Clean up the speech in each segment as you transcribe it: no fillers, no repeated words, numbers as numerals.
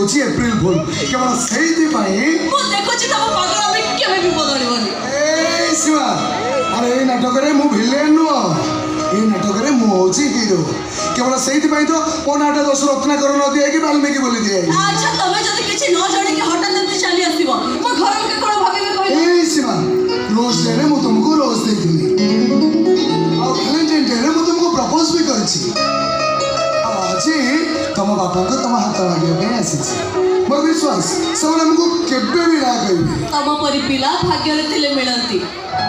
होची April fool केवल सेहिति पाई मु देखुची तम पागल केबे भी बदलिबनी। ए शिवा अरे ए नाटक रे मु विलेन नो ए नाटक रे मु होची हीरो केवल सेहिति पाई तो ओ नाटक दोष रत्नाकर न दिए कि वाल्मीकि बोली दिए। अच्छा तमे जदी किछि न जानि कि हठात एमती चली आसीबो मो घर के कोन भाबिबे कहले। ए शिवा रोज डे रे मु तुमको रोज देखिनी और वैलेंटाइन डे रे मु तुमको प्रपोज भी करछि। आज तुम बापा को तुम हाथ मागे आसी मोर विश्वास से हमको केबे भी ना कहबे तम परि पिला भाग्य रे थिले मिलंती।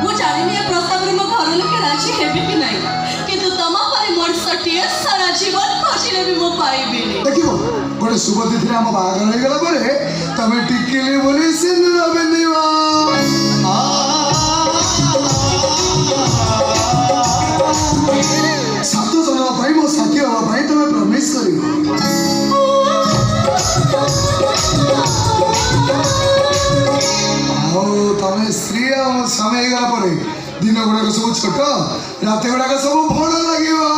मु जानिनी ए प्रस्ताव रे मो घर लोक राजी हेबे कि नाही किंतु तम परि मोर सटिए सारा जीवन खोजिले भी मो पाइबिनी। देखिबो गोटे शुभ तिथि रे हम बाहागर हो गेला परे तमे टिकेली बोली सिंदूर बेंदिबा सातो जन भाई मो साथी हवा भाई तमे प्रॉमिस करियो। आओ तमे स्त्री हम समय गला परे दिन गुड़ाक सब छोट रात गुड़ाक सब भल लागिबो।